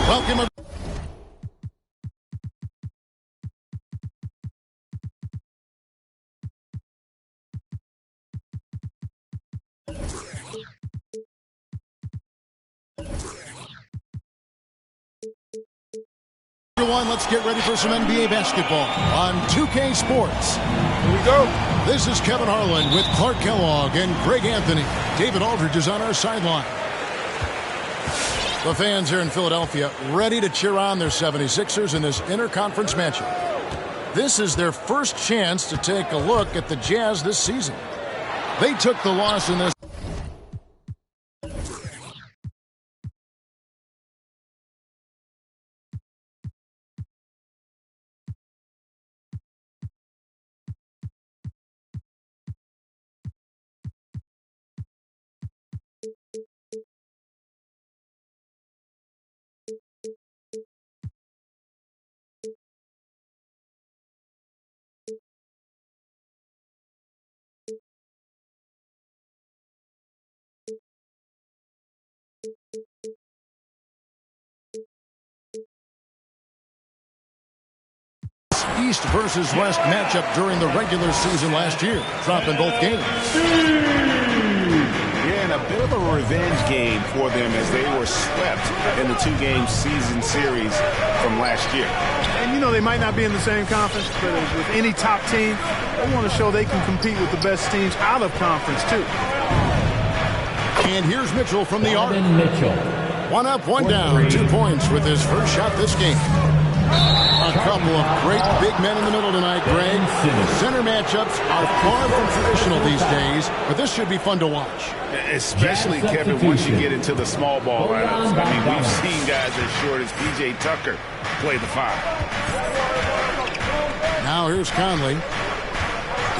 Welcome. Everyone, let's get ready for some NBA basketball on 2K Sports. Here we go. This is Kevin Harlan with Clark Kellogg and Greg Anthony. David Aldridge is on our sideline. The fans here in Philadelphia ready to cheer on their 76ers in this interconference matchup. This is their first chance to take a look at the Jazz this season. They took the loss in this. East versus West matchup during the regular season last year, dropping both games. Yeah, and a bit of a revenge game for them as they were swept in the two-game season series from last year. And, you know, they might not be in the same conference, but with any top team, they want to show they can compete with the best teams out of conference, too. And here's Mitchell from the arc. Mitchell. One up, one down, 2 points with his first shot this game. A couple of great big men in the middle tonight, Greg. Center matchups are far from traditional these days, but this should be fun to watch. Especially, Kevin, once you get into the small ball lineups. I mean, we've seen guys as short as P.J. Tucker play the 5. Now here's Conley.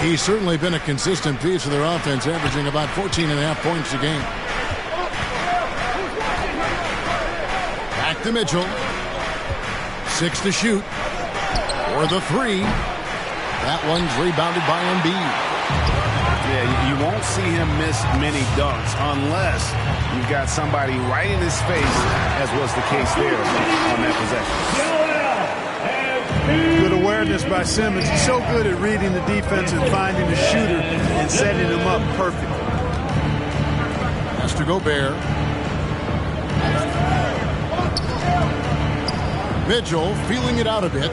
He's certainly been a consistent piece of their offense, averaging about 14.5 points a game. Back to Mitchell. 6 to shoot. For the 3. That one's rebounded by Embiid. Yeah, you won't see him miss many dunks unless you've got somebody right in his face, as was the case there on that possession. Good awareness by Simmons. He's so good at reading the defense and finding the shooter and setting him up perfectly. Has to Gobert. Mitchell feeling it out a bit.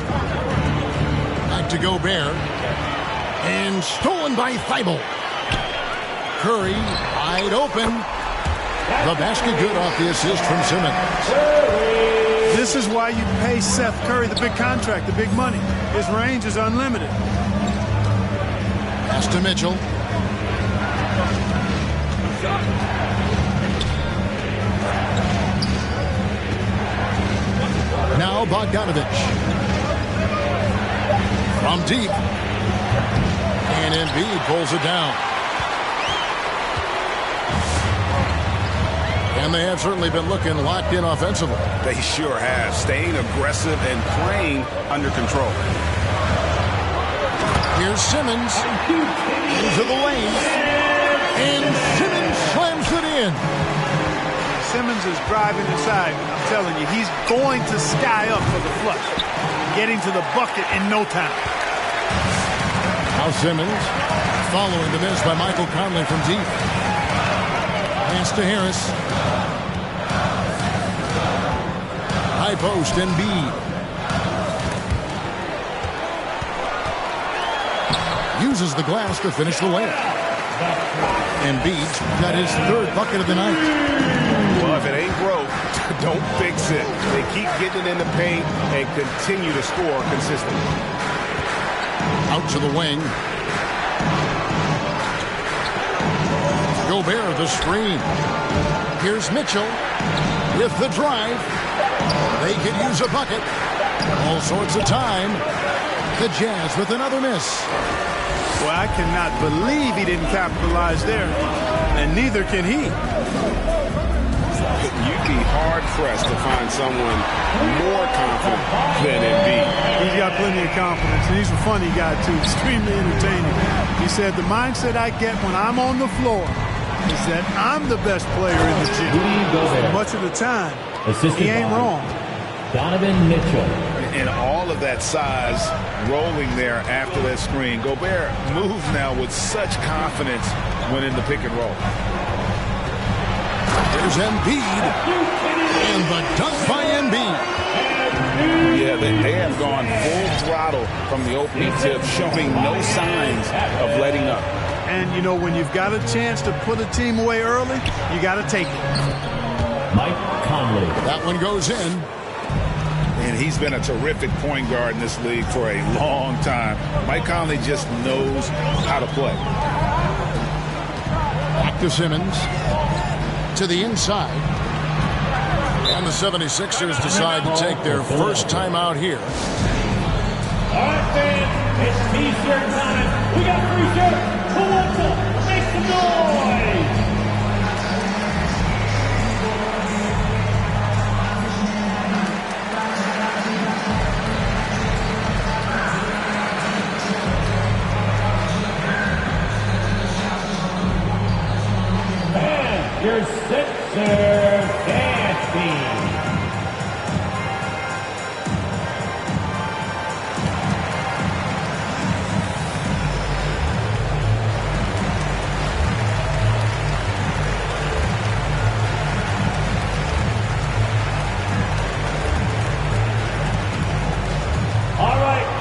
Back to Gobert. And stolen by Thibault. Curry wide open. The basket good off the assist from Simmons. This is why you pay Seth Curry the big contract, the big money. His range is unlimited. Pass to Mitchell. Now Bogdanovich. From deep. And Embiid pulls it down. And they have certainly been looking locked in offensively. They sure have. Staying aggressive and playing under control. Here's Simmons into the lane. And Simmons slams it in. Simmons is driving inside. I'm telling you, he's going to sky up for the flush. Getting to the bucket in no time. Now Simmons following the miss by Michael Conley from deep. Pass to Harris. High post, Embiid. Uses the glass to finish the layup. Embiid's got his third bucket of the night. Well, if it ain't broke, don't fix it. They keep getting it in the paint and continue to score consistently. Out to the wing. Gobert, the screen. Here's Mitchell with the drive. They could use a bucket. All sorts of time. The Jazz with another miss. Well, I cannot believe he didn't capitalize there. And neither can he. You'd be hard-pressed to find someone more confident than Embiid. He's got plenty of confidence, and he's a funny guy, too. Extremely entertaining. He said, the mindset I get when I'm on the floor is that I'm the best player in the gym. Much of the time, he ain't wrong. Donovan Mitchell. And all of that size rolling there after that screen. Gobert moves now with such confidence when in the pick and roll. There's Embiid. And the dunk by Embiid. Yeah, they have gone full throttle from the opening tip, showing no signs of letting up. And, you know, when you've got a chance to put a team away early, you got to take it. Mike Conley. That one goes in. And he's been a terrific point guard in this league for a long time. Mike Conley just knows how to play. Back to Simmons. To the inside. And the 76ers decide to take their first time out here. All right, fans, it's T-shirt time. We got free shirts. Who wants them? Make some noise. And your Sixers dance team.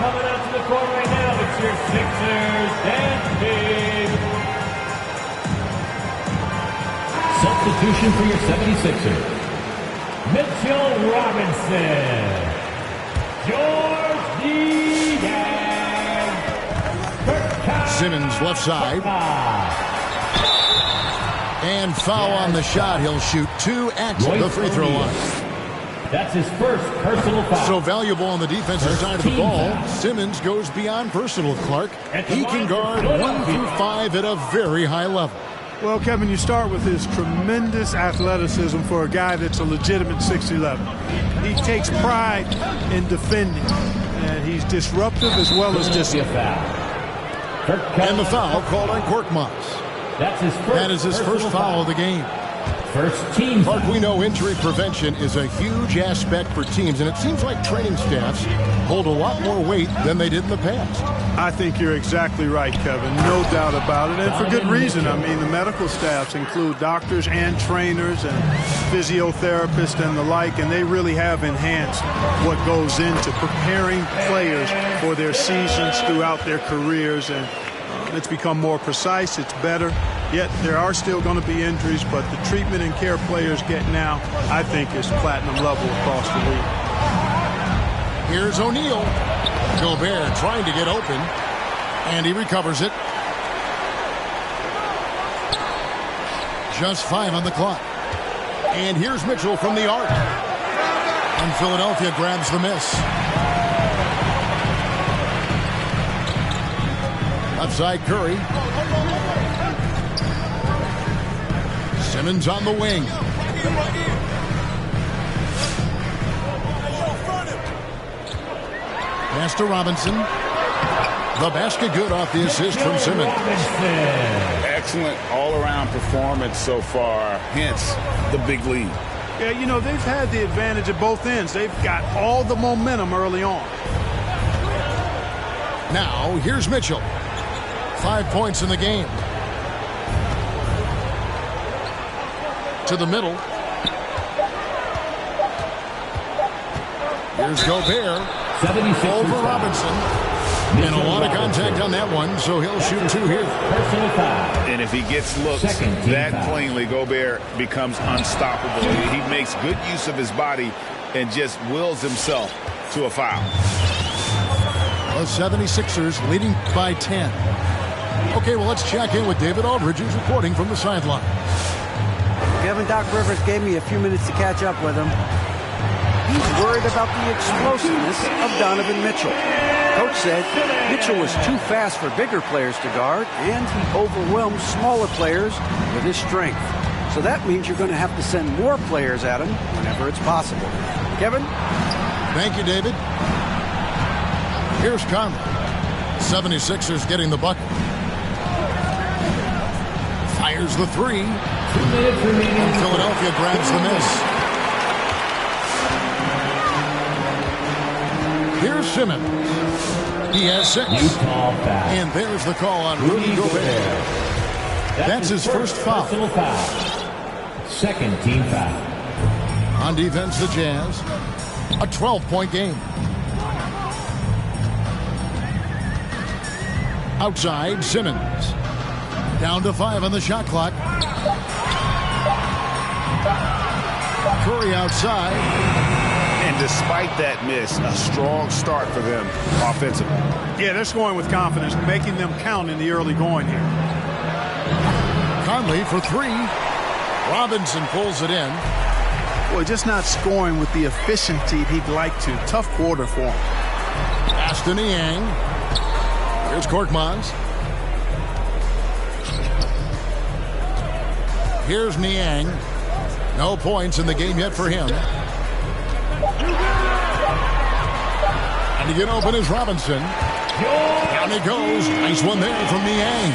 Coming out to the court right now, it's your Sixers dance team. Substitution for your 76ers. Mitchell Robinson. George Niang. Simmons left side. And foul on the shot. He'll shoot 2 at the free throw line. That's his first personal foul. So valuable on the defensive side of the ball. Simmons goes beyond personal, Clark. He can guard 1 through 5 at a very high level. Well, Kevin, you start with his tremendous athleticism for a guy that's a legitimate 6'11". He takes pride in defending, and he's disruptive as well as disciplined. And the foul called on Korkmaz. That is his first foul of the game. First team. Clark, we know injury prevention is a huge aspect for teams, and it seems like training staffs hold a lot more weight than they did in the past. I think you're exactly right, Kevin. No doubt about it, and for good reason. I mean, the medical staffs include doctors and trainers and physiotherapists and the like, and they really have enhanced what goes into preparing players for their seasons throughout their careers, and it's become more precise. It's better. Yet there are still going to be injuries, but the treatment and care players get now, I think, is platinum level across the league. Here's O'Neal. Gobert trying to get open, and he recovers it. Just 5 on the clock. And here's Mitchell from the arc. And Philadelphia grabs the miss. Left side, Curry. Simmons on the wing. Pass to Robinson. The basket good off the assist from Simmons. Excellent all-around performance so far, hence the big lead. Yeah, you know, they've had the advantage at both ends. They've got all the momentum early on. Now, here's Mitchell. 5 points in the game. To the middle. Here's Gobert. 76 Over Robinson. And a lot of contact on that one, so he'll shoot 2 here. Personal foul. And if he gets looks Second team that foul. plainly, Gobert becomes unstoppable. He makes good use of his body and just wills himself to a foul. The 76ers leading by 10. Okay, well, let's check in with David Aldridge, who's reporting from the sideline. Kevin, Doc Rivers gave me a few minutes to catch up with him. He's worried about the explosiveness of Donovan Mitchell. Coach said Mitchell was too fast for bigger players to guard, and he overwhelmed smaller players with his strength. So that means you're going to have to send more players at him whenever it's possible. Kevin? Thank you, David. Here's Conley. 76ers getting the bucket. Fires the 3. 2 minutes remaining. And Philadelphia grabs the miss. Here's Simmons. He has 6. Utah foul. And there's the call on Rudy Gobert. That's his first foul. Personal foul. Second team foul. On defense, the Jazz. A 12-point game. Outside, Simmons. Down to 5 on the shot clock. Curry outside. And despite that miss, a strong start for them offensively. Yeah, they're scoring with confidence, making them count in the early going here. Conley for 3. Robinson pulls it in. Boy, just not scoring with the efficiency he'd like to. Tough quarter for him. Pass to Niang. Here's Korkmaz. Here's Niang. No points in the game yet for him. And to get open is Robinson. Down he goes. Nice one there from Niang.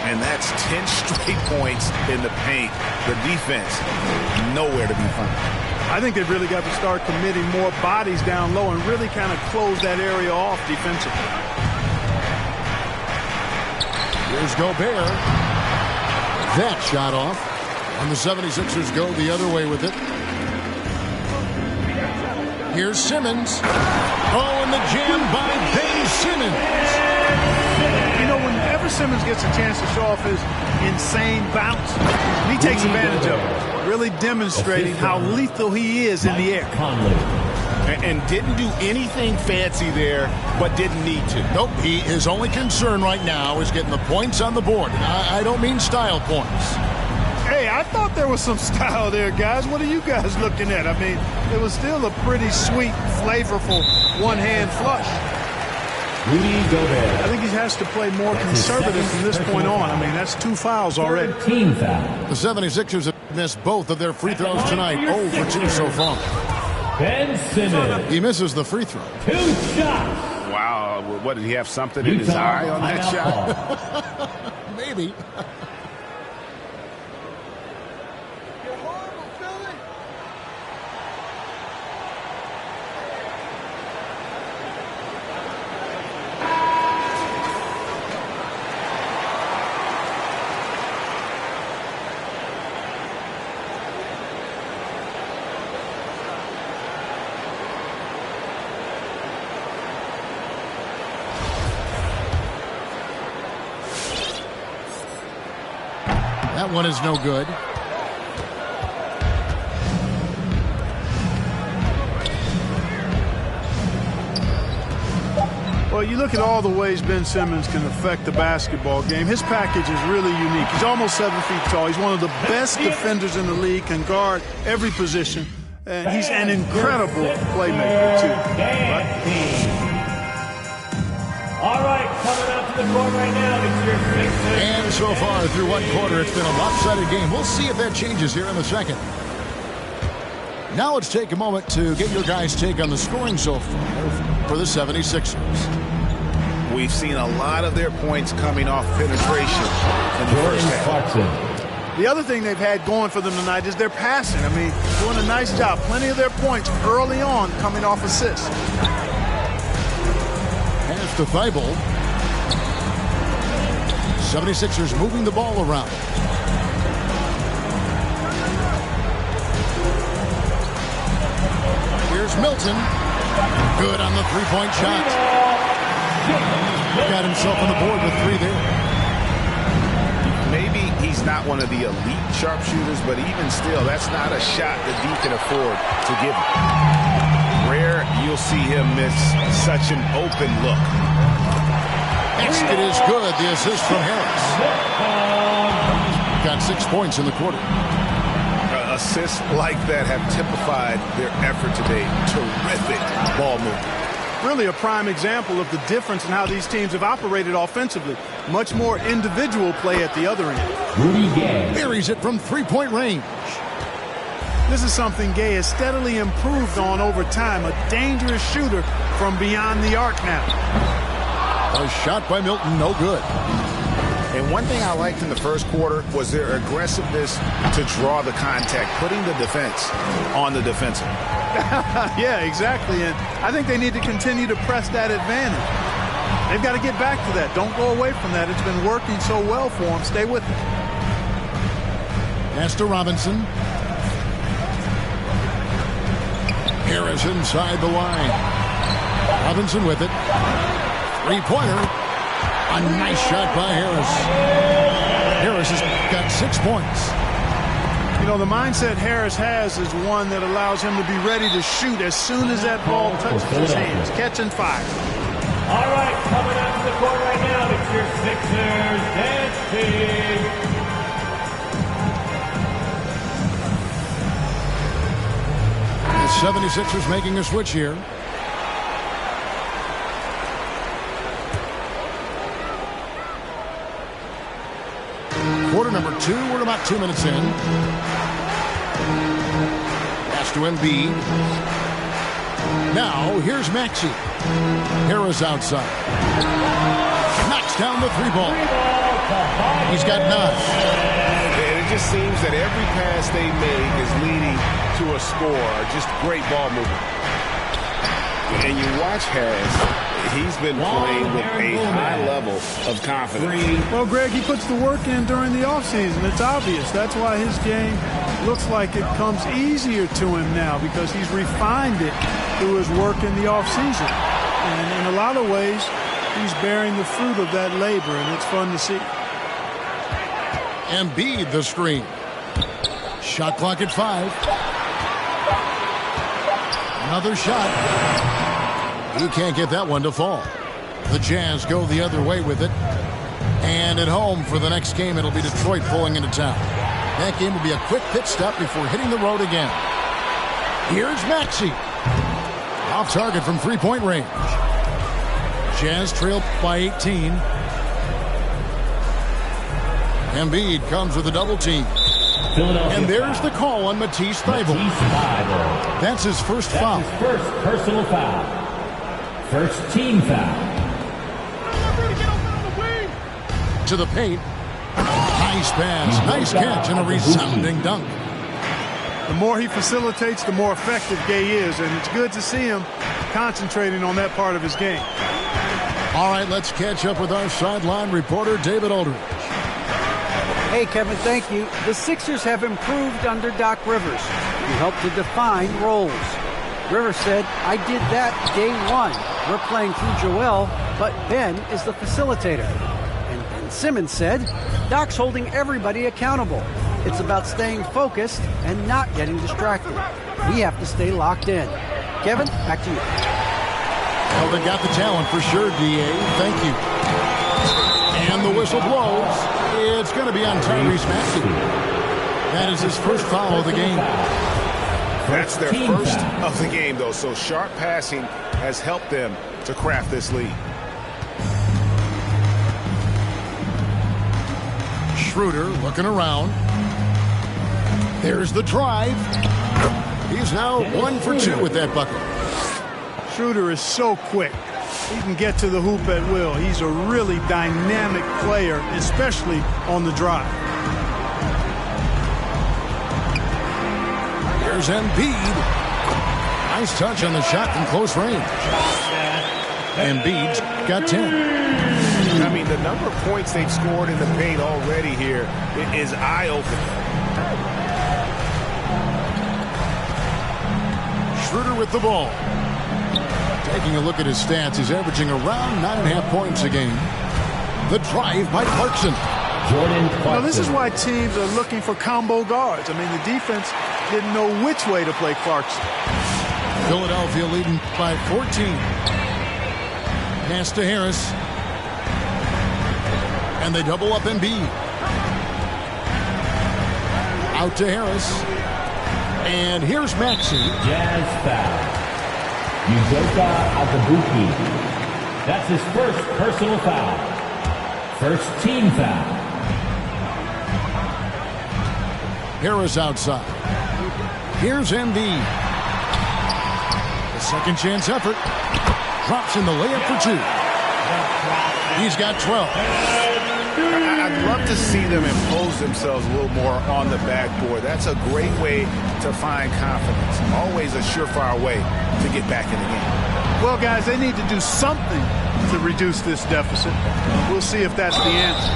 And that's 10 straight points in the paint. The defense, nowhere to be found. I think they've really got to start committing more bodies down low and really kind of close that area off defensively. Here's Gobert. That shot off. And the 76ers go the other way with it. Here's Simmons. Oh, and the jam by Ben Simmons. You know, whenever Simmons gets a chance to show off his insane bounce, he takes advantage of it, really demonstrating how lethal he is in the air. Conley. And didn't do anything fancy there, but didn't need to. Nope, his only concern right now is getting the points on the board. And I don't mean style points. Hey, I thought there was some style there, guys. What are you guys looking at? I mean, it was still a pretty sweet, flavorful one-hand flush. Rudy Gobert. I think he has to play more conservative from this point on. I mean, that's 2 fouls already. Third team foul. The 76ers have missed both of their free throws tonight. 0 for 2 so far. Ben Simmons. He misses the free throw. 2 shots. Wow, what, did he have something in his eye on that shot? Maybe. That one is no good. Well, you look at all the ways Ben Simmons can affect the basketball game. His package is really unique. He's almost 7 feet tall. He's one of the best defenders in the league, can guard every position. And he's an incredible playmaker, too. All right, coming up the court right now, it's your Sixers. And so far through one quarter, it's been a lopsided game. We'll see if that changes here in the second. Now let's take a moment to get your guys' take on the scoring so far for the 76ers. We've seen a lot of their points coming off penetration in the first half. The other thing they've had going for them tonight is their passing. I mean, doing a nice job. Plenty of their points early on coming off assists. Pass to Thibault. 76ers moving the ball around. Here's Milton. Good on the three-point shot. Got himself on the board with 3 there. Maybe he's not one of the elite sharpshooters, but even still, that's not a shot that D can afford to give him. Rare you'll see him miss such an open look. Basket is good. The assist from Harris. Got 6 points in the quarter. Assists like that have typified their effort today. Terrific ball movement. Really a prime example of the difference in how these teams have operated offensively. Much more individual play at the other end. Rudy Gay. Buries it from three-point range. This is something Gay has steadily improved on over time. A dangerous shooter from beyond the arc now. A shot by Milton, no good. And one thing I liked in the first quarter was their aggressiveness to draw the contact, putting the defense on the defensive. Yeah, exactly. And I think they need to continue to press that advantage. They've got to get back to that. Don't go away from that. It's been working so well for them. Stay with it. Pass to Robinson. Harris inside the line. Robinson with it. Three-pointer. A nice shot by Harris. Harris has got 6 points. You know, the mindset Harris has is one that allows him to be ready to shoot as soon as that ball touches his hands. Catch and fire. All right, coming out to the court right now, it's your Sixers dancing. The 76ers making a switch here. Quarter number 2, we're about 2 minutes in. Pass to Embiid. Now, here's Maxey. Harris outside. Knocks down the 3-ball. He's got 9. And it just seems that every pass they make is leading to a score. Just great ball movement. And you watch Harris. He's been playing with a high level of confidence. Well, Greg, he puts the work in during the offseason. It's obvious. That's why his game looks like it comes easier to him now, because he's refined it through his work in the offseason. And in a lot of ways, he's bearing the fruit of that labor, and it's fun to see. Embiid the screen. Shot clock at 5. Another shot. He can't get that one to fall. The Jazz go the other way with it. And at home for the next game, it'll be Detroit pulling into town. That game will be a quick pit stop before hitting the road again. Here's Maxey. Off target from three-point range. Jazz trail by 18. Embiid comes with a double team. And there's the call on Matisse Thybulle. That's his first foul. His first personal foul. First team foul. To the paint. Nice pass, nice catch, and a resounding dunk. The more he facilitates, the more effective Gay is, and it's good to see him concentrating on that part of his game. All right, let's catch up with our sideline reporter, David Aldridge. Hey, Kevin, thank you. The Sixers have improved under Doc Rivers. He helped to define roles. Rivers said, I did that day one. We're playing through Joel, but Ben is the facilitator. And Ben Simmons said, Doc's holding everybody accountable. It's about staying focused and not getting distracted. We have to stay locked in. Kevin, back to you. Well, they got the talent for sure, D.A. Thank you. And the whistle blows. It's going to be on Tyrese Maxey. That is his first foul of the game. That's their first of the game, though, so sharp passing has helped them to craft this lead. Schroeder looking around. There's the drive. He's now 1 for 2 with that bucket. Schroeder is so quick. He can get to the hoop at will. He's a really dynamic player, especially on the drive. Here's Embiid. Nice touch on the shot from close range. Embiid's got 10. I mean, the number of points they've scored in the paint already here is eye-opening. Schroeder with the ball. Taking a look at his stats, he's averaging around 9.5 points a game. The drive by Clarkson. Jordan Clarkson. Now, this is why teams are looking for combo guards. I mean, the defense didn't know which way to play Clarkson. Philadelphia leading by 14. Pass to Harris. And they double up Embiid. Out to Harris. And here's Maxey. Jazz foul. Udoka Azubuike. That's his first personal foul. First team foul. Harris outside. Here's Embiid. A second chance effort. Drops in the layup for 2. He's got 12. I'd love to see them impose themselves a little more on the backboard. That's a great way to find confidence. Always a surefire way to get back in the game. Well, guys, they need to do something to reduce this deficit. We'll see if that's the answer.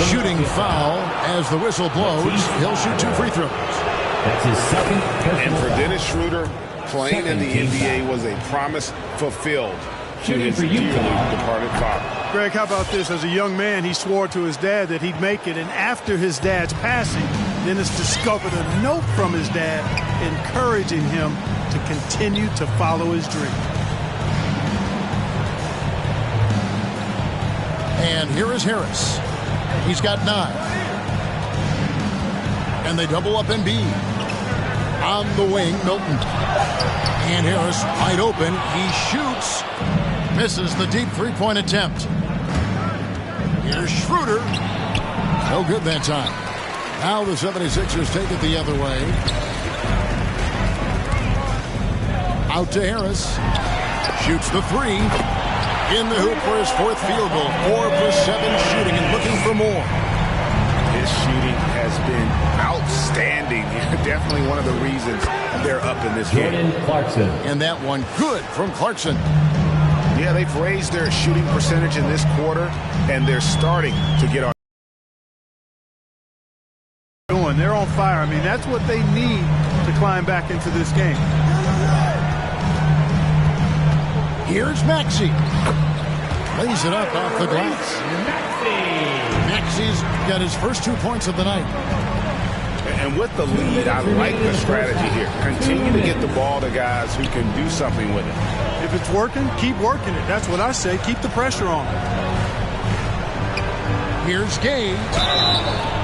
Shooting foul as the whistle blows. He'll shoot 2 free throws. That's his second personal And for foul. Dennis Schroeder, playing in the NBA was a promise fulfilled to Shooting his for dearly Utah. departed father. Greg, how about this? As a young man, he swore to his dad that he'd make it. And after his dad's passing, Dennis discovered a note from his dad encouraging him to continue to follow his dream. And here is Harris. He's got 9. And they double up Embiid. On the wing, Milton. And Harris wide open. He shoots. Misses the deep three-point attempt. Here's Schroeder. No good that time. Now the 76ers take it the other way. Out to Harris. Shoots the 3. In the hoop for his 4th field goal. 4 for 7 shooting and looking for more. His shooting has been outstanding. Definitely one of the reasons they're up in this game. Jordan Clarkson. And that one good from Clarkson. Yeah, they've raised their shooting percentage in this quarter, and they're starting to get on. They're on fire. I mean, that's what they need to climb back into this game. Here's Maxey. Lays it up off the glass. Maxey's got his first 2 points of the night. And with the lead, I like the strategy here. Continue to get the ball to guys who can do something with it. If it's working, keep working it. That's what I say. Keep the pressure on. Here's Gage.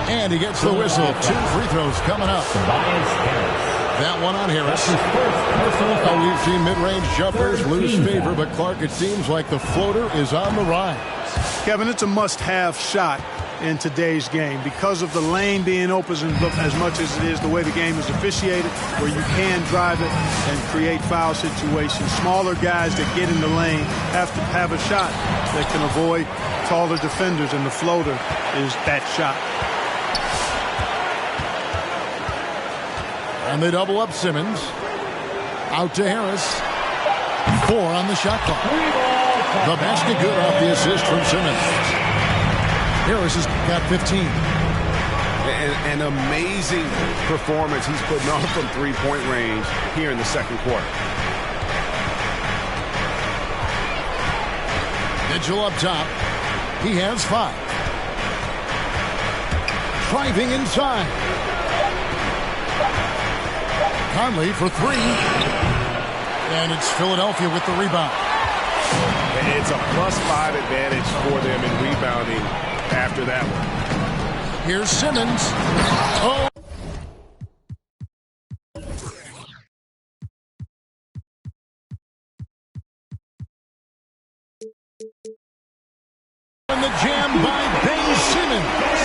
And he gets the whistle. 2 free throws coming up. Tobias Harris. That one on Harris. That's his first personal Oh, foul. we've seen mid-range jumpers lose 13 favor, foul. but Clark, it seems like the floater is on the rise. Kevin, it's a must-have shot in today's game because of the lane being open as much as it is the way the game is officiated, where you can drive it and create foul situations. Smaller guys that get in the lane have to have a shot that can avoid taller defenders, and the floater is that shot. And they double up Simmons. Out to Harris. 4 on the shot clock. The basket good off the assist from Simmons. Harris has got 15. An amazing performance he's putting on from three-point range here in the second quarter. Mitchell up top. He has 5. Driving inside. Conley for 3. And it's Philadelphia with the rebound. It's a +5 advantage for them in rebounding after that one. Here's Simmons. Oh. And the jam by Ben Simmons.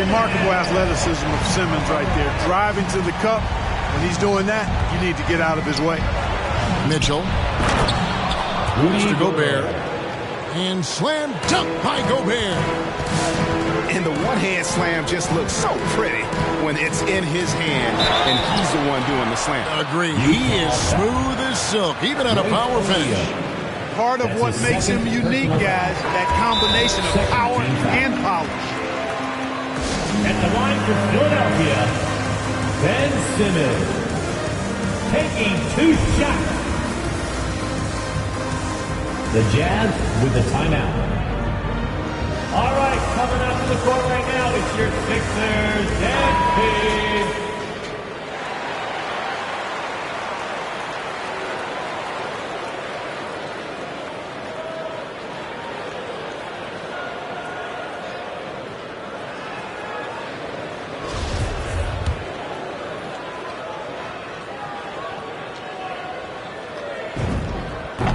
Remarkable athleticism of Simmons right there. Driving to the cup. When he's doing that, you need to get out of his way. Mitchell. To Gobert. And slam dunk by Gobert. And the one-hand slam just looks so pretty when it's in his hand and he's the one doing the slam. Agreed. He is smooth as silk, even at a power finish. Part of what makes him unique, guys, that combination of power and polish. At the line for Philadelphia, Ben Simmons taking 2 shots. The Jazz with the timeout. All right, coming up to the court right now, it's your Sixers and Kings.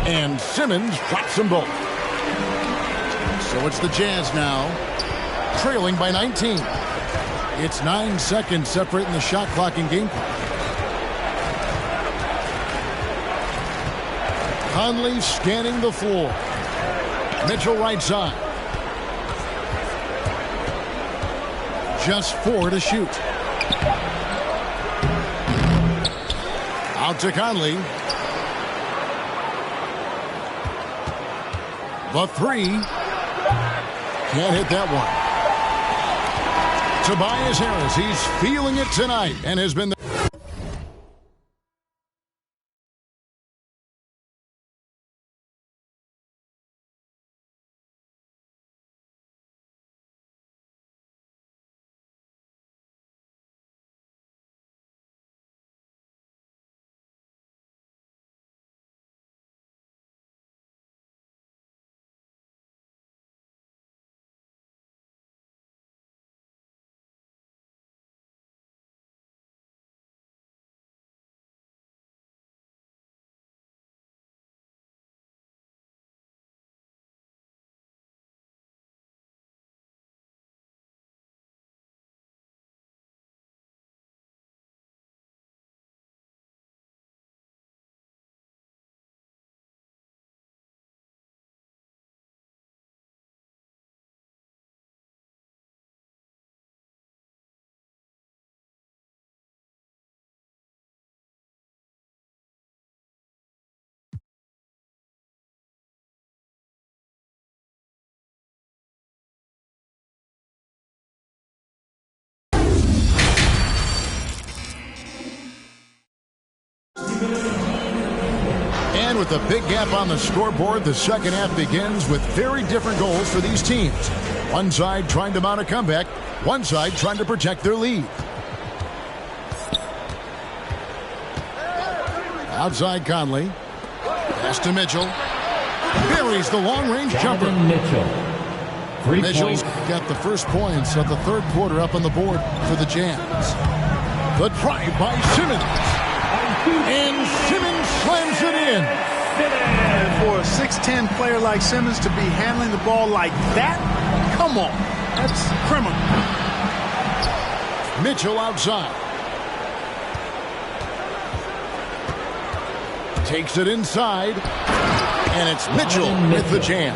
And Simmons drops them both. So it's the Jazz now, trailing by 19. It's 9 seconds separating the shot clock and game clock. Conley scanning the floor. Mitchell right side. Just 4 to shoot. Out to Conley. The 3. Can't hit that one. Tobias Harris, he's feeling it tonight and has been the And with a big gap on the scoreboard, the second half begins with very different goals for these teams. One side trying to mount a comeback, one side trying to protect their lead. Outside Conley. Pass to Mitchell. Buries the long-range jumper. Mitchell's got the first points of the third quarter up on the board for the Jazz. The drive by Simmons. And Simmons slams it in. And for a 6'10 player like Simmons to be handling the ball like that, come on, that's criminal. Mitchell outside. Takes it inside. And it's Mitchell with the jam.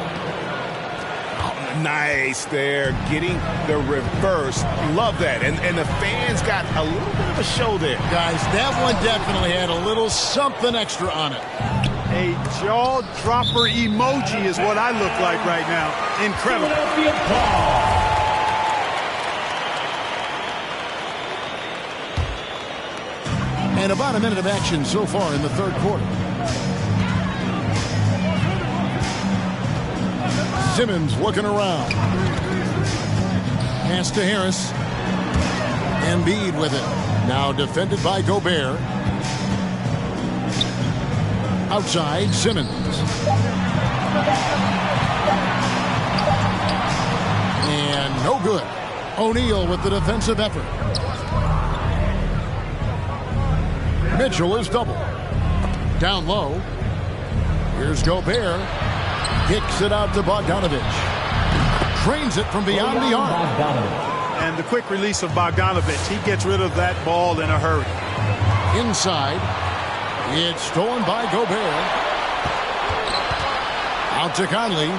Nice there, getting the reverse. Love that. And the fans got a little bit of a show there. Guys, that one definitely had a little something extra on it. A jaw-dropper emoji is what I look like right now. Incredible. And about a minute of action so far in the third quarter. Simmons looking around. Pass to Harris. Embiid with it. Now defended by Gobert. Outside, Simmons. And no good. O'Neal with the defensive effort. Mitchell is double. Down low. Here's Gobert. Kicks it out to Bogdanovich. Trains it from beyond the arc. And the quick release of Bogdanovich, he gets rid of that ball in a hurry. Inside. It's stolen by Gobert. Out to Conley.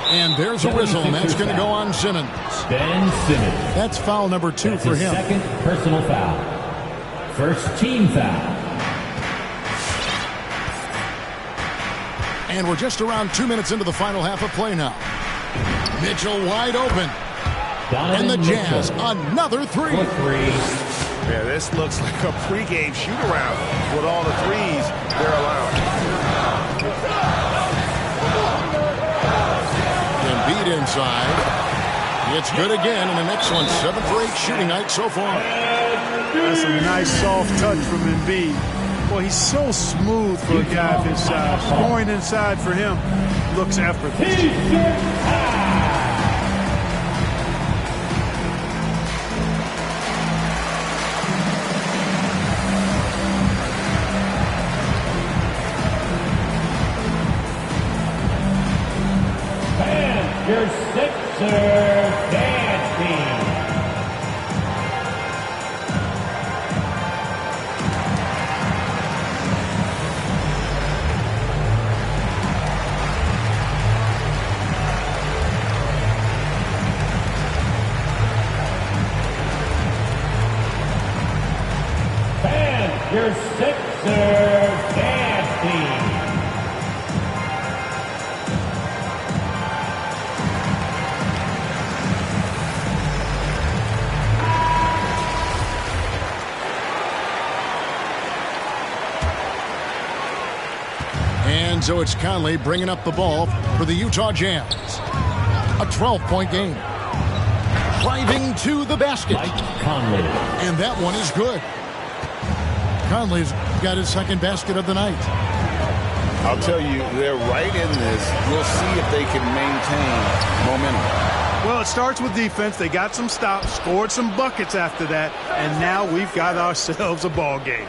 And there's a whistle, and that's going to go on Simmons. Ben Simmons. That's foul number 2 That's for his him. second personal foul. First team foul. And we're just around 2 minutes into the final half of play now. Mitchell wide open. And the Jazz, another three. Yeah, this looks like a pregame shoot-around with all the threes they're allowing. Embiid inside. It's good again, and the next one, 7 for 8 shooting night so far. That's a nice soft touch from Embiid. Boy, he's so smooth for a guy of his size. Scoring inside for him looks effortless. Your Sixers dance team. And your Sixers dance team. And so it's Conley bringing up the ball for the Utah Jazz. A 12-point game. Driving to the basket. Mike Conley. And that one is good. Conley's got his second basket of the night. I'll tell you, they're right in this. We'll see if they can maintain momentum. Well, it starts with defense. They got some stops, scored some buckets after that, and now we've got ourselves a ball game.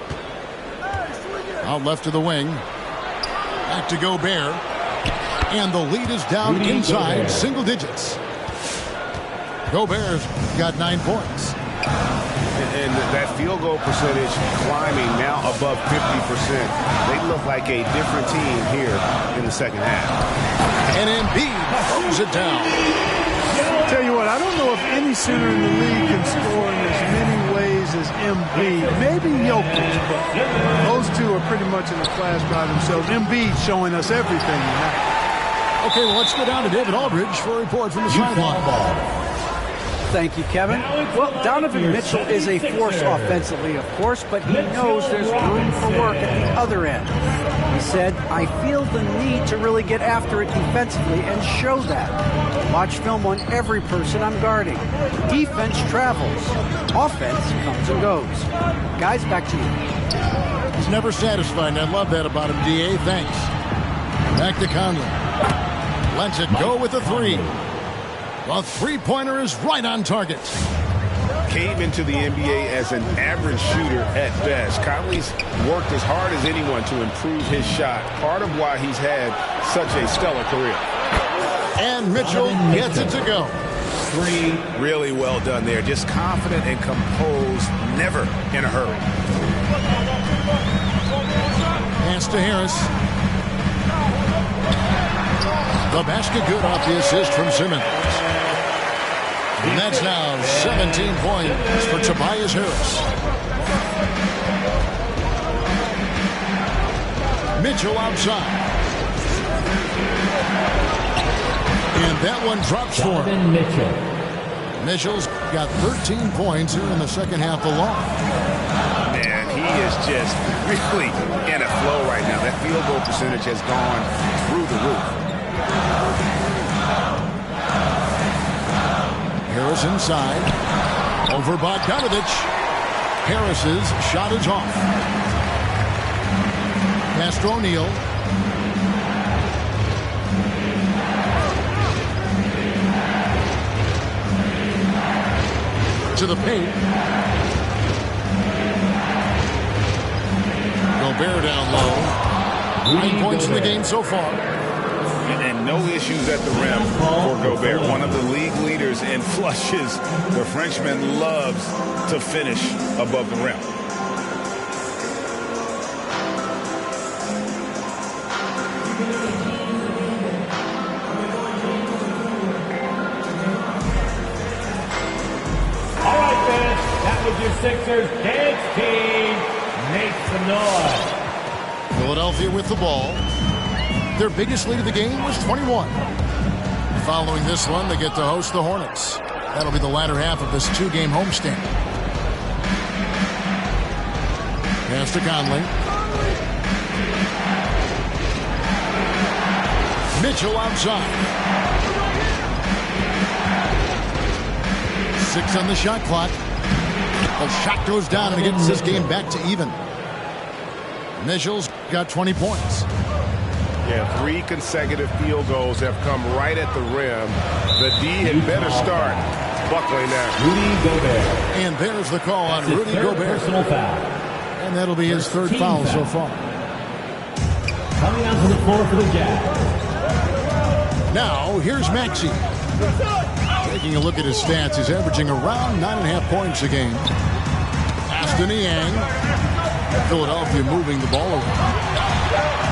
Out left to the wing. Back to Gobert. And the lead is down inside single digits. Gobert's got 9 points. And that field goal percentage climbing now above 50%. They look like a different team here in the second half. And Embiid throws it down. Tell you what, I don't know if any center in the league can score in as many ways as Embiid. Maybe Jokic, but those two are pretty much in a class by themselves. Embiid showing us everything tonight. Okay, well, let's go down to David Aldridge for a report from the sideline. Thank you, Kevin. Well, Donovan Mitchell is a force offensively, of course, but he knows there's room for work at the other end. He said, I feel the need to really get after it defensively and show that. Watch film on every person I'm guarding. Defense travels. Offense comes and goes. Guys, back to you. He's never satisfied, and I love that about him, D.A. Thanks. Back to Conley. Lets it go with the three. The three-pointer is right on target. Came into the NBA as an average shooter at best. Conley's worked as hard as anyone to improve his shot. Part of why he's had such a stellar career. And Mitchell gets it to go. Three, really well done there. Just confident and composed, never in a hurry. Pass to Harris. The basket good off the assist from Simmons. And that's now 17 points for Tobias Harris. Mitchell outside. And that one drops for him. Mitchell's got 13 points here in the second half alone. Man, he is just really in a flow right now. That field goal percentage has gone through the roof. Harris inside. Over Bogdanovich. Harris's shot is off. Pass to O'Neal. To the paint. Gobert down low. 9 points in the game so far. And no issues at the rim for Gobert. One of the league leaders in flushes. The Frenchman loves to finish above the rim. All right, fans, that was your Sixers dance team. Make some noise. Philadelphia with the ball. Their biggest lead of the game was 21. Following this one, they get to host the Hornets. That'll be the latter half of this two-game homestand. Pass to Conley. Mitchell outside. 6 on the shot clock. The shot goes down and it gets this game back to even. Mitchell's got 20 points. Yeah, 3 consecutive field goals have come right at the rim. The D had better start buckling now. Rudy Gobert. And there's the call on That's his Rudy third Gobert. personal foul. And that'll be his third foul so far. Coming onto the floor for the Jazz. Now, here's Maxey. Taking a look at his stats, he's averaging around 9.5 points a game. Aston Yang. Philadelphia moving the ball around.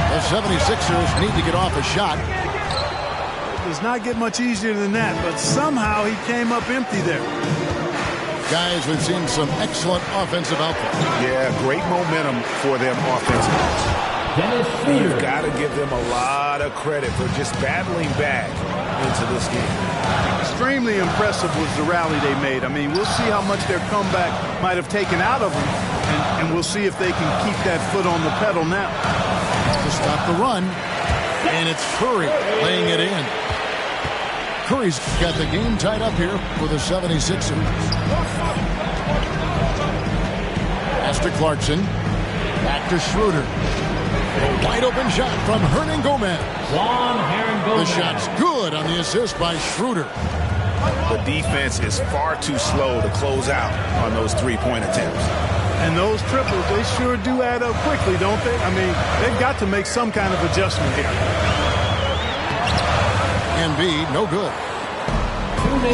The 76ers need to get off a shot. It does not get much easier than that, but somehow he came up empty there. Guys, we've seen some excellent offensive output. Yeah, great momentum for them offensively. Dennis Schroeder. You've got to give them a lot of credit for just battling back into this game. Extremely impressive was the rally they made. I mean, we'll see how much their comeback might have taken out of them, and we'll see if they can keep that foot on the pedal now. To stop the run, and it's Curry laying it in. Curry's got the game tied up here for the 76ers. Pass to Clarkson. Back to Schroeder. A wide open shot from Hernan Gomez. Juan Hernan Gomez. The shot's good on the assist by Schroeder. The defense is far too slow to close out on those three-point attempts. And those triples, they sure do add up quickly, don't they? I mean, they've got to make some kind of adjustment here. Embiid, no good.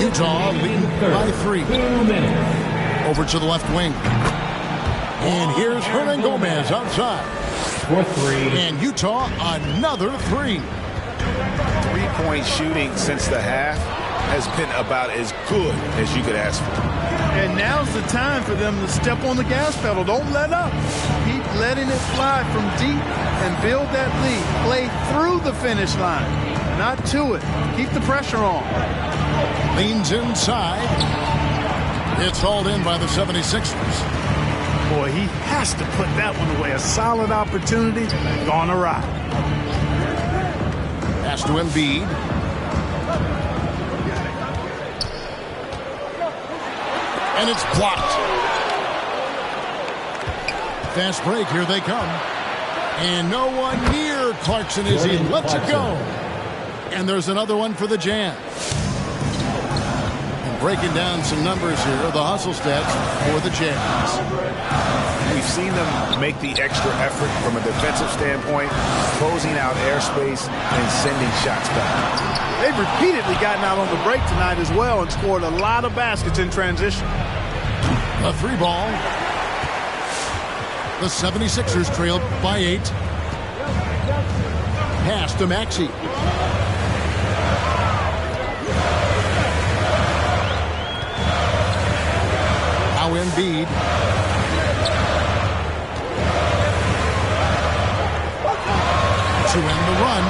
Utah leading by 3. 2 minutes. Over to the left wing. And here's Hernan Gomez outside. For 3. And Utah, another 3. Three-point shooting since the half has been about as good as you could ask for. And now's the time for them to step on the gas pedal. Don't let up. Keep letting it fly from deep and build that lead. Play through the finish line, not to it. Keep the pressure on. Leans inside. It's hauled in by the 76ers. Boy, he has to put that one away. A solid opportunity gone awry. Pass to Embiid. And it's blocked. Fast break, here they come. And no one near Clarkson as he lets it go. And there's another one for the Jazz. And breaking down some numbers here, the hustle stats for the Jazz. We've seen them make the extra effort from a defensive standpoint, closing out airspace and sending shots back. They've repeatedly gotten out on the break tonight as well and scored a lot of baskets in transition. A 3 ball. The 76ers trailed by 8. Pass to Maxey. Now Embiid. To end the run.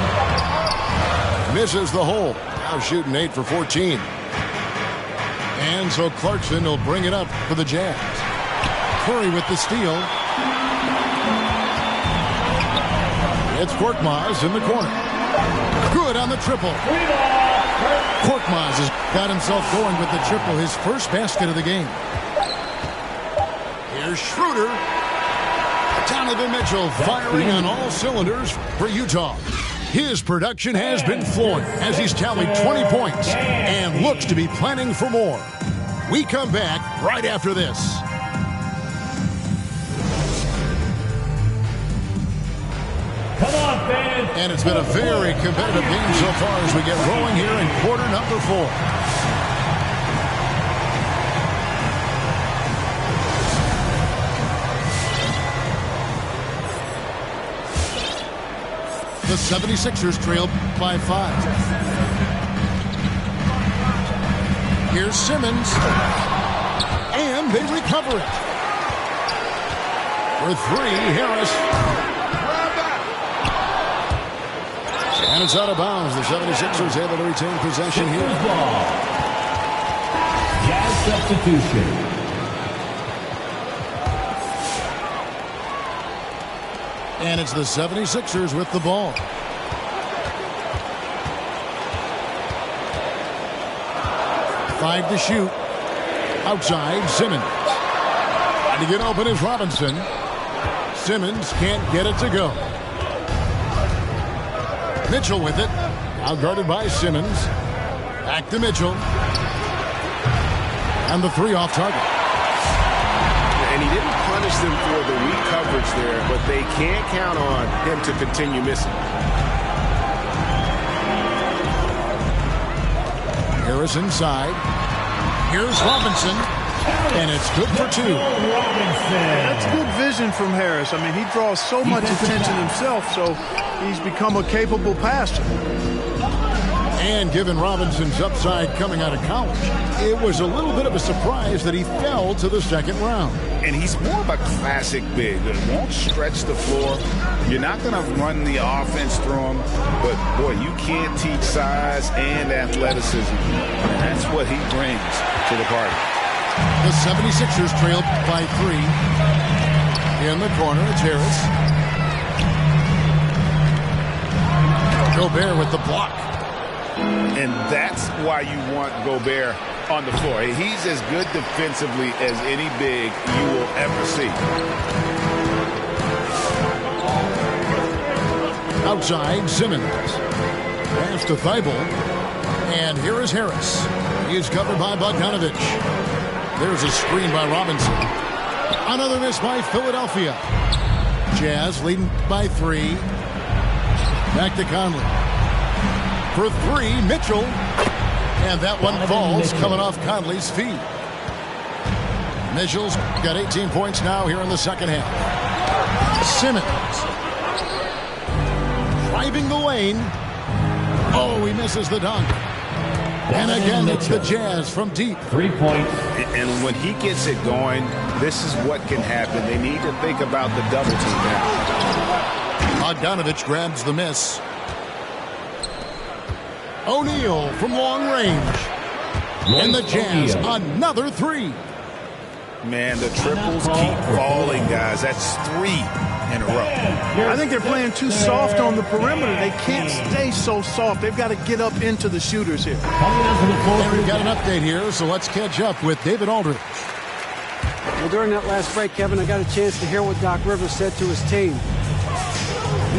Misses the hole. Now shooting 8 for 14. And so Clarkson will bring it up for the Jazz. Curry with the steal. It's Korkmaz in the corner. Good on the triple. Korkmaz has got himself going with the triple, his first basket of the game. Here's Schroeder. Donovan Mitchell firing on all cylinders for Utah. His production has been flowing as he's tallied 20 points and looks to be planning for more. We come back right after this. Come on, fans. And it's been a very competitive game so far as we get rolling here in quarter number 4. The 76ers trail by 5. Here's Simmons. And they recover it. For 3, Harris. And it's out of bounds. The 76ers able to retain possession here. Jazz substitution. And it's the 76ers with the ball. Five to shoot. Outside, Simmons. Trying to get open is Robinson. Simmons can't get it to go. Mitchell with it. Outguarded by Simmons. Back to Mitchell. And the 3 off target. And he didn't punish them for the weak coverage there, but they can't count on him to continue missing. Harris inside. Here's Robinson. And it's good for 2. That's good vision from Harris. I mean, he draws so much attention himself, so he's become a capable passer. And given Robinson's upside coming out of college, it was a little bit of a surprise that he fell to the second round. And he's more of a classic big. It won't stretch the floor. You're not going to run the offense through him. But, boy, you can't teach size and athleticism. And that's what he brings to the party. The 76ers trailed by 3. In the corner, it's Harris. Gobert with the block. And that's why you want Gobert on the floor. He's as good defensively as any big you will ever see. Outside, Simmons. Pass to Thibault. And here is Harris. He is covered by Bogdanovich. There's a screen by Robinson. Another miss by Philadelphia. Jazz leading by 3. Back to Conley. For 3, Mitchell. And that one falls coming off Conley's feet. Mitchell's got 18 points now here in the second half. Simmons. Driving the lane. Oh, he misses the dunk. And again, it's the Jazz from deep. 3 points. And when he gets it going, this is what can happen. They need to think about the double team now. Bogdanovich grabs the miss. O'Neal from long range. And the Jazz, another 3. Man, the triples keep falling, guys. That's 3 in a row. I think they're playing too soft on the perimeter. They can't stay so soft. They've got to get up into the shooters here. And we've got an update here, so let's catch up with David Aldridge. Well, during that last break, Kevin, I got a chance to hear what Doc Rivers said to his team.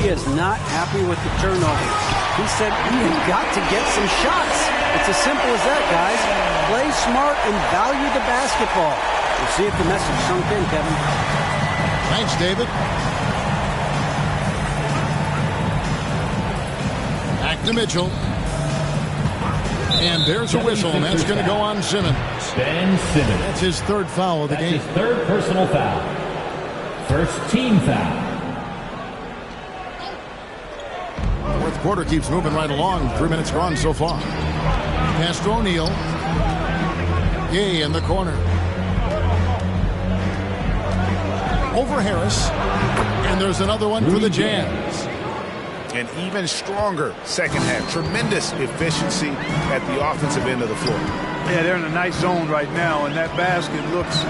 He is not happy with the turnovers. He said we have got to get some shots. It's as simple as that, guys. Play smart and value the basketball. We'll see if the message sunk in, Kevin. Thanks, David. Back to Mitchell. And there's a whistle, and that's going to go on Simmons. Ben Simmons. That's his 3rd foul of the game. His 3rd personal foul. First team foul. 4th quarter keeps moving right along. 3 minutes gone so far. Pass to O'Neal. Gay in the corner. Over Harris. And there's another one for the Jazz. An even stronger second half. Tremendous efficiency at the offensive end of the floor. Yeah, they're in a nice zone right now, and that basket looks,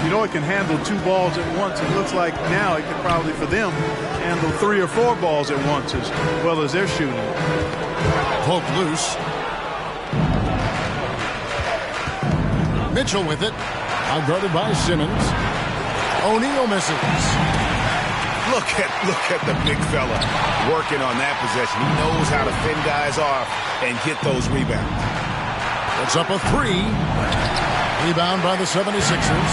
you know, it can handle 2 balls at once. It looks like now it could probably, for them, handle 3 or 4 balls at once as well as they're shooting. Poke loose. Mitchell with it. Outguarded by Simmons. O'Neal misses. Look at the big fella working on that possession. He knows how to fend guys off and get those rebounds. It's up a 3. Rebound by the 76ers.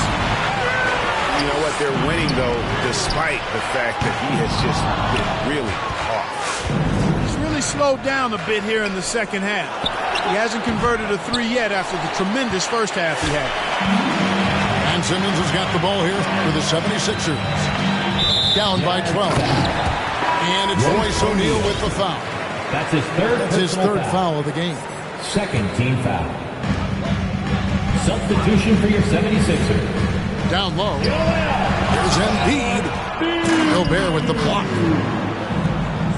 You know what? They're winning, though. despite the fact that he has just been really off. He's really slowed down a bit here in the second half. He hasn't converted a three yet after the tremendous first half he had. And Simmons has got the ball here for the 76ers. Down by 12. And it's Royce O'Neal with the foul. That's his third foul of the game. Second team foul. Substitution for your 76ers. Down low. Here's Embiid. Gobert with the block.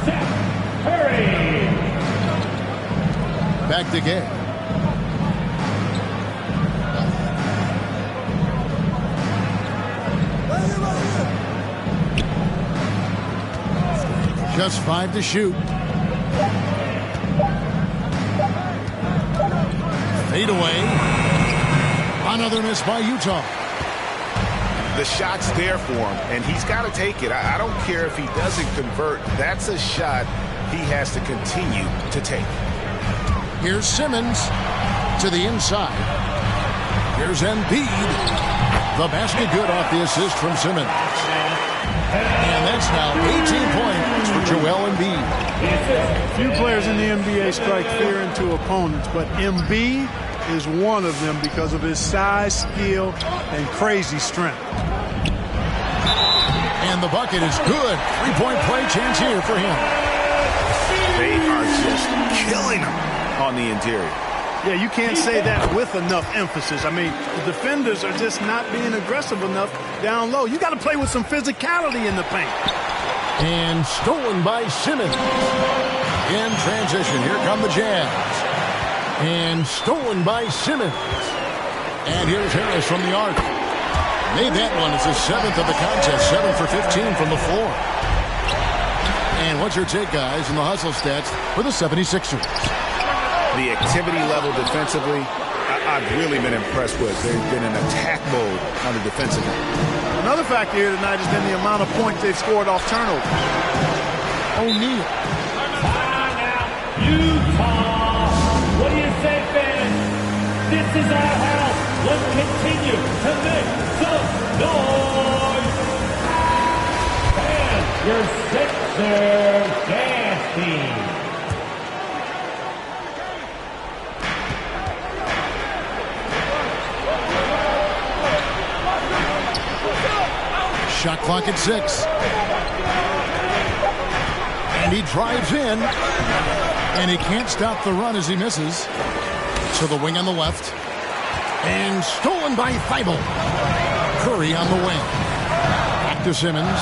Seth Curry. Back to Gay. Just 5 to shoot. Fade away. Another miss by Utah. The shot's there for him, and he's got to take it. I don't care if he doesn't convert. That's a shot he has to continue to take. Here's Simmons to the inside. Here's Embiid. The basket good off the assist from Simmons. And that's now 18 points for Joel Embiid. Few players in the NBA strike fear into opponents, but Embiid is one of them because of his size, skill, and crazy strength. And the bucket is good. Three-point play chance here for him. They are just killing him on the interior. Yeah, you can't say that with enough emphasis. I mean, the defenders are just not being aggressive enough down low. You got to play with some physicality in the paint. And stolen by Simmons. In transition, here come the Jazz. And stolen by Simmons. And here's Harris from the arc. Made that one. It's his 7th of the contest. 7 for 15 from the floor. And what's your take, guys, in the hustle stats for the 76ers? The activity level defensively, I've really been impressed with. They've been in attack mode on the defensive end. Another factor here tonight has been the amount of points they've scored off turnover. O'Neal. Timeout, Utah. What do you say, fans? This is our house. Let's continue to make some noise. And your Sixers dance team. Shot clock at 6. And he drives in. And he can't stop the run as he misses. To the wing on the left. And stolen by Thibault. Curry on the wing. Back to Simmons.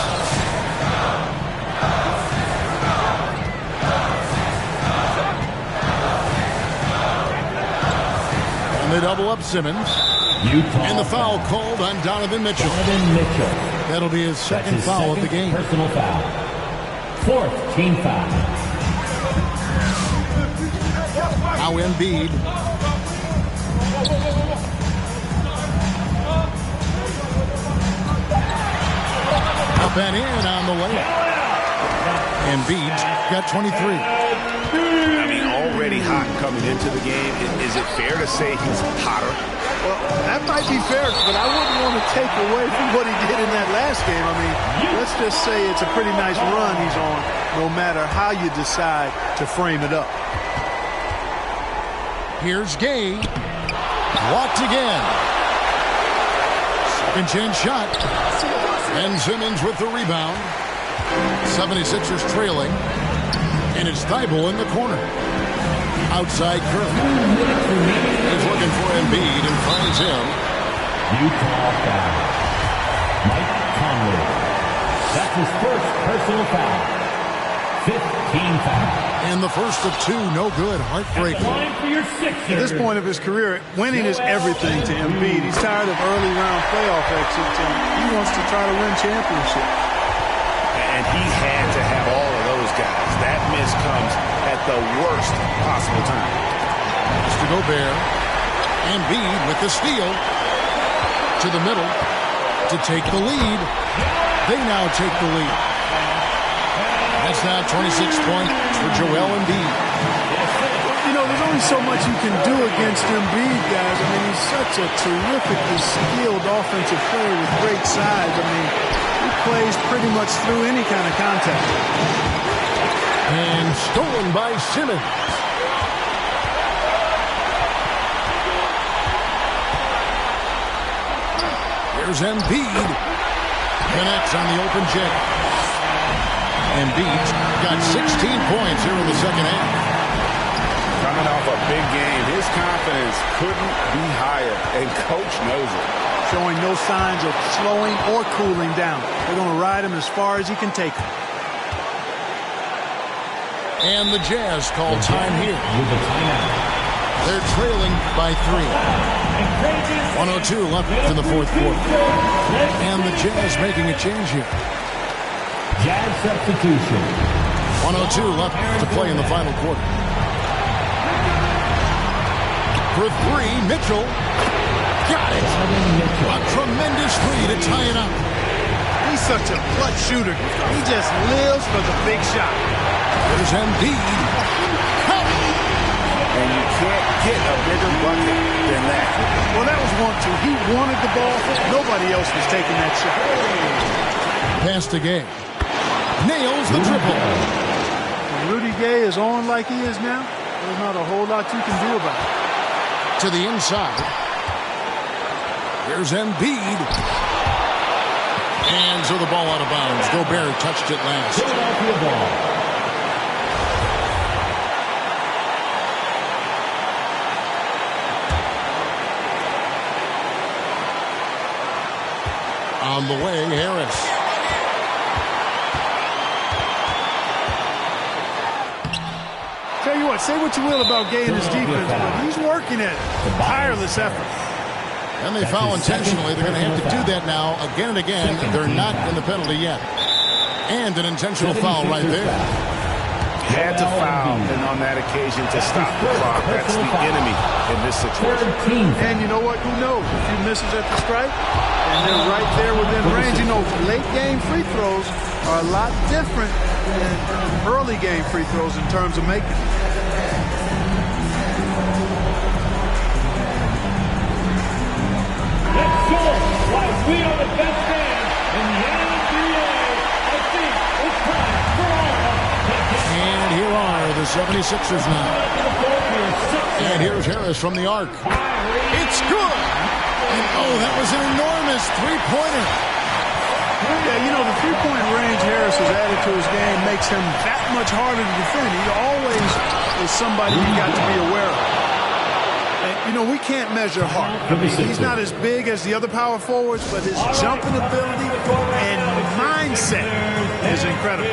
And they double up Simmons. Utah. And the foul called on Donovan Mitchell. Donovan Mitchell. That'll be his second foul of the game. Personal foul. 4th team foul. Now Embiid. Up and in on the layup. Embiid's got 23. I mean, already hot coming into the game. Is it fair to say he's hotter? Well, that might be fair, but I wouldn't want to take away from what he did in that last game. I mean, let's just say it's a pretty nice run he's on, no matter how you decide to frame it up. Here's Gay. Walked again. Second chance shot. And Simmons with the rebound. 76ers trailing. And it's Thibault in the corner. Outside Curry. He's looking for Embiid and finds him. Utah foul. Mike Conley. That's his first personal foul. 5th team foul. And the first of 2, no good. Heartbreaking. At this point of his career, winning is everything to Embiid. He's tired of early round playoff exits, and he wants to try to win championships. And he had to have all of those guys. That miss comes at the worst possible time. Mr. Gobert. Embiid with the steal. To the middle. To take the lead. They now take the lead. That's now 26 points for Joel Embiid. You know, there's only so much you can do against Embiid, guys. I mean, he's such a terrifically skilled offensive player with great size. I mean, you plays pretty much through any kind of contact. And stolen by Simmons. Here's Embiid. Connects on the open jet. Embiid's got 16 points here in the second half. Coming off a big game, his confidence couldn't be higher, and coach knows it. Showing no signs of slowing or cooling down. They're going to ride him as far as he can take him. And the Jazz call time here. They're trailing by 3. 102 left in the fourth quarter. And the Jazz making a change here. Jazz substitution. 102 left to play in the final quarter. For 3, Mitchell. Got it. A tremendous 3 to tie it up. He's such a clutch shooter. He just lives for the big shot. There's Embiid. And you can't get a bigger bucket than that. Well, that was 1-2. He wanted the ball. Nobody else was taking that shot. Pass to Gay. Nails the triple. When Rudy Gay is on like he is now, there's not a whole lot you can do about it. To the inside. Here's Embiid. And so the ball out of bounds. Gobert touched it last. Philadelphia ball. On the wing, Harris. Tell you what, say what you will about Gay and his defense, but he's working at it. Tireless effort. And they foul intentionally. They're going to have to do that now again and again. They're not in the penalty yet. And an intentional foul right there. Had to foul, and on that occasion to stop the clock. That's the enemy in this situation. And you know what? Who knows? A few misses at the stripe, and they're right there within range. You know, late game free throws are a lot different than early game free throws in terms of making. Let's go while we are the best fans in the NBA. I think it's time for all. And here are the 76ers now. And here's Harris from the arc. It's good. And oh, that was an enormous three-pointer. Yeah, you know, the three-point range Harris has added to his game makes him that much harder to defend. He always is somebody you got to be aware of. And, you know, we can't measure heart. I mean, he's not as big as the other power forwards, but his jumping ability and mindset is incredible.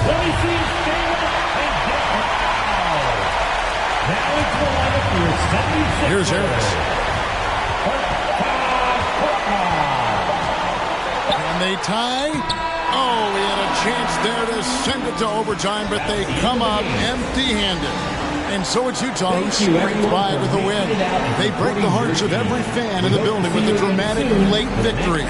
Let me see him stand up and get out. Now it's the lineup for your 76ers. Here's Harris. And they tie. Oh, he had a chance there to send it to overtime, but they come up empty-handed. And so it's Utah who scraped by with a win. They break the hearts of every fan in the building with a dramatic late victory.